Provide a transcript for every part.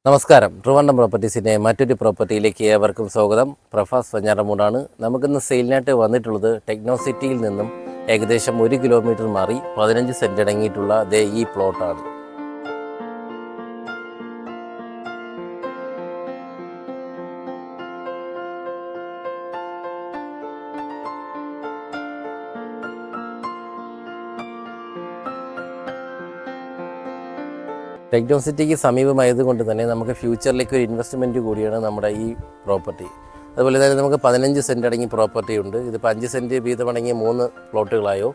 നമസ്കാരം. ട്രിവാൻഡ്രം പ്രോപ്പർട്ടീസിൻ്റെ മറ്റൊരു പ്രോപ്പർട്ടിയിലേക്ക് ഏവർക്കും സ്വാഗതം. പ്രഫാസ് വഞ്ഞാറമൂടാണ്. നമുക്കിന്ന് സെയിലിനായിട്ട് വന്നിട്ടുള്ളത് ടെക്നോ സിറ്റിയിൽ നിന്നും ഏകദേശം 1 കിലോമീറ്റർ മാറി 15 സെൻറ്റ് അടങ്ങിയിട്ടുള്ള ഈ പ്ലോട്ടാണ്. ടെക്നോ സിറ്റിക്ക് സമീപമായതുകൊണ്ട് തന്നെ നമുക്ക് ഫ്യൂച്ചറിലേക്ക് ഒരു ഇൻവെസ്റ്റ്മെൻറ്റ് കൂടിയാണ് നമ്മുടെ ഈ പ്രോപ്പർട്ടി. അതുപോലെ തന്നെ നമുക്ക് 15 സെൻറ്റ് അടങ്ങിയ പ്രോപ്പർട്ടി ഉണ്ട്. ഇതിപ്പോൾ 5 സെൻറ്റ് വീതമടങ്ങിയ 3 പ്ലോട്ടുകളായോ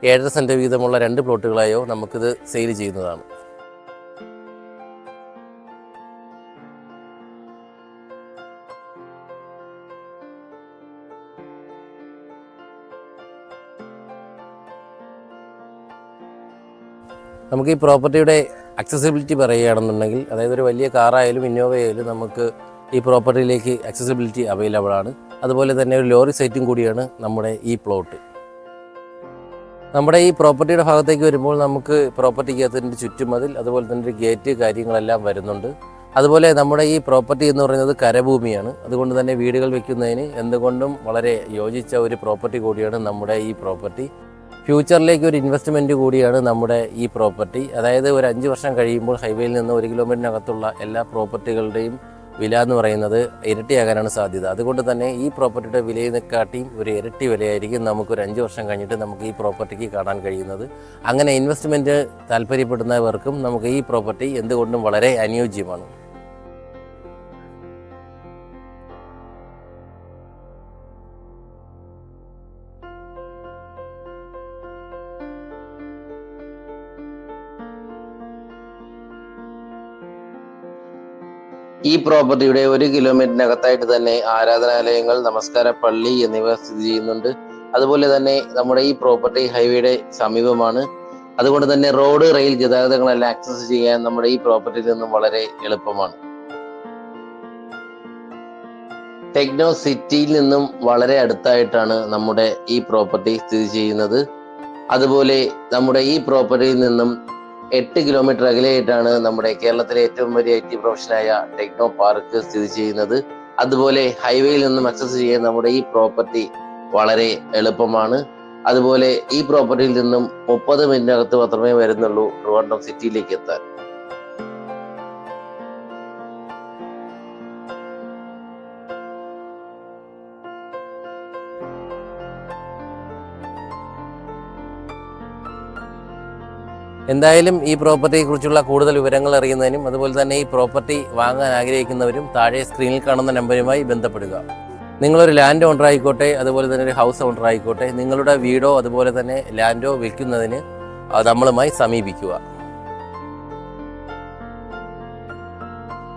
7.5 സെൻറ്റ് വീതമുള്ള 2 പ്ലോട്ടുകളായോ നമുക്കിത് സെയിൽ ചെയ്യുന്നതാണ്. നമുക്ക് ഈ പ്രോപ്പർട്ടിയുടെ അക്സസിബിലിറ്റി പറയുകയാണെന്നുണ്ടെങ്കിൽ, അതായത് ഒരു വലിയ കാറായാലും ഇന്നോവയായാലും നമുക്ക് ഈ പ്രോപ്പർട്ടിയിലേക്ക് അക്സസിബിലിറ്റി അവൈലബിൾ ആണ്. അതുപോലെ തന്നെ ഒരു ലോറി സൈറ്റും കൂടിയാണ് നമ്മുടെ ഈ പ്ലോട്ട്. നമ്മുടെ ഈ പ്രോപ്പർട്ടിയുടെ ഭാഗത്തേക്ക് വരുമ്പോൾ നമുക്ക് പ്രോപ്പർട്ടിക്കകത്തിൻ്റെ ചുറ്റുമതിൽ, അതുപോലെ തന്നെ ഒരു ഗേറ്റ് കാര്യങ്ങളെല്ലാം വരുന്നുണ്ട്. അതുപോലെ നമ്മുടെ ഈ പ്രോപ്പർട്ടി എന്ന് പറയുന്നത് കരഭൂമിയാണ്. അതുകൊണ്ട് തന്നെ വീടുകൾ വയ്ക്കുന്നതിന് എന്തുകൊണ്ടും വളരെ യോജിച്ച ഒരു പ്രോപ്പർട്ടി കൂടിയാണ് നമ്മുടെ ഈ പ്രോപ്പർട്ടി. ഫ്യൂച്ചറിലേക്ക് ഒരു ഇൻവെസ്റ്റ്മെൻറ്റ് കൂടിയാണ് നമ്മുടെ ഈ പ്രോപ്പർട്ടി. അതായത് ഒരു 5 വർഷം കഴിയുമ്പോൾ ഹൈവേയിൽ നിന്ന് 1 കിലോമീറ്ററിനകത്തുള്ള എല്ലാ പ്രോപ്പർട്ടികളുടെയും വില എന്ന് പറയുന്നത് ഇരട്ടിയാകാനാണ് സാധ്യത. അതുകൊണ്ട് തന്നെ ഈ പ്രോപ്പർട്ടിയുടെ വിലയെക്കാട്ടിയും ഒരു ഇരട്ടി വിലയായിരിക്കും നമുക്കൊരു 5 വർഷം കഴിഞ്ഞിട്ട് നമുക്ക് ഈ പ്രോപ്പർട്ടിക്ക് കാണാൻ കഴിയുന്നത്. അങ്ങനെ ഇൻവെസ്റ്റ്മെൻറ്റ് താല്പര്യപ്പെടുന്നവർക്കും നമുക്ക് ഈ പ്രോപ്പർട്ടി എന്തുകൊണ്ടും വളരെ അനുയോജ്യമാണ്. ഈ പ്രോപ്പർട്ടിയുടെ 1 കിലോമീറ്ററിനകത്തായിട്ട് തന്നെ ആരാധനാലയങ്ങൾ, നമസ്കാര പള്ളി എന്നിവ സ്ഥിതി ചെയ്യുന്നുണ്ട്. അതുപോലെ തന്നെ നമ്മുടെ ഈ പ്രോപ്പർട്ടി ഹൈവേയുടെ സമീപമാണ്. അതുകൊണ്ട് തന്നെ റോഡ്, റെയിൽ ഗതാഗതങ്ങളെല്ലാം ആക്സസ് ചെയ്യാൻ നമ്മുടെ ഈ പ്രോപ്പർട്ടിയിൽ നിന്നും വളരെ എളുപ്പമാണ്. ടെക്നോ സിറ്റിയിൽ നിന്നും വളരെ അടുത്തായിട്ടാണ് നമ്മുടെ ഈ പ്രോപ്പർട്ടി സ്ഥിതി ചെയ്യുന്നത്. അതുപോലെ നമ്മുടെ ഈ പ്രോപ്പർട്ടിയിൽ നിന്നും 8 കിലോമീറ്റർ അകലെയായിട്ടാണ് നമ്മുടെ കേരളത്തിലെ ഏറ്റവും വലിയ IT പ്രൊഫഷനായ ടെക്നോ പാർക്ക് സ്ഥിതി ചെയ്യുന്നത്. അതുപോലെ ഹൈവേയിൽ നിന്നും ആക്സസ് ചെയ്യാൻ നമ്മുടെ ഈ പ്രോപ്പർട്ടി വളരെ എളുപ്പമാണ്. അതുപോലെ ഈ പ്രോപ്പർട്ടിയിൽ നിന്നും 30 മിനിറ്റിനകത്ത് മാത്രമേ വരുന്നുള്ളൂ ട്രിവാൻഡ്രം സിറ്റിയിലേക്ക് എത്താൻ. എന്തായാലും ഈ പ്രോപ്പർട്ടിയെ കുറിച്ചുള്ള കൂടുതൽ വിവരങ്ങൾ അറിയുന്നതിനും അതുപോലെ തന്നെ ഈ പ്രോപ്പർട്ടി വാങ്ങാൻ ആഗ്രഹിക്കുന്നവരും താഴെ സ്ക്രീനിൽ കാണുന്ന നമ്പറുമായി ബന്ധപ്പെടുക. നിങ്ങളൊരു ലാൻഡ് ഓണർ ആയിക്കോട്ടെ, അതുപോലെ തന്നെ ഒരു ഹൗസ് ഓണർ ആയിക്കോട്ടെ, നിങ്ങളുടെ വീടോ അതുപോലെ തന്നെ ലാൻഡോ വിൽക്കുന്നതിന് നമ്മളുമായി സമീപിക്കുക.